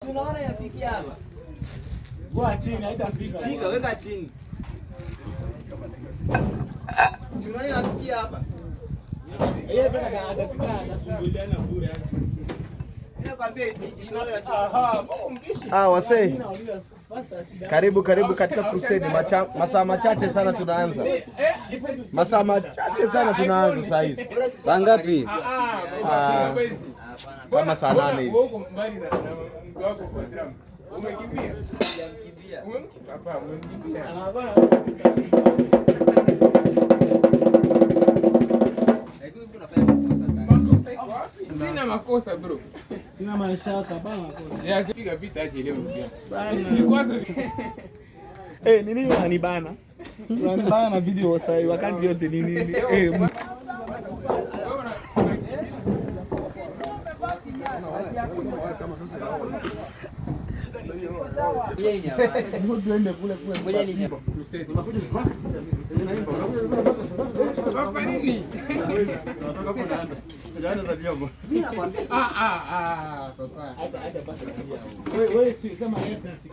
Unaona yafikia hapa. Bwa chini haitafika. Fika weka chini. Si unaona yafikia hapa. Yeye peka atafika atasumbuliana bure hapo. Ninakwambia ifiki. Wasee. Karibu katika crusade. Masaa machache sana tunaanza. Masaa machache sana tunaanza saa hizi. Saa ngapi? Kama saa 8 hivi. Umekimbia. Papa, umemkimbia. Sina makosa bro. Sina mashaka bana makosa. Ya sipiga vita aje leo ndugu yangu. Ni kwanza. Nini unanibana? Unanibana na video sasa wakati yote nini? Kama sasa tuende kule. Papa nini? Papa. Wewe si kama essence.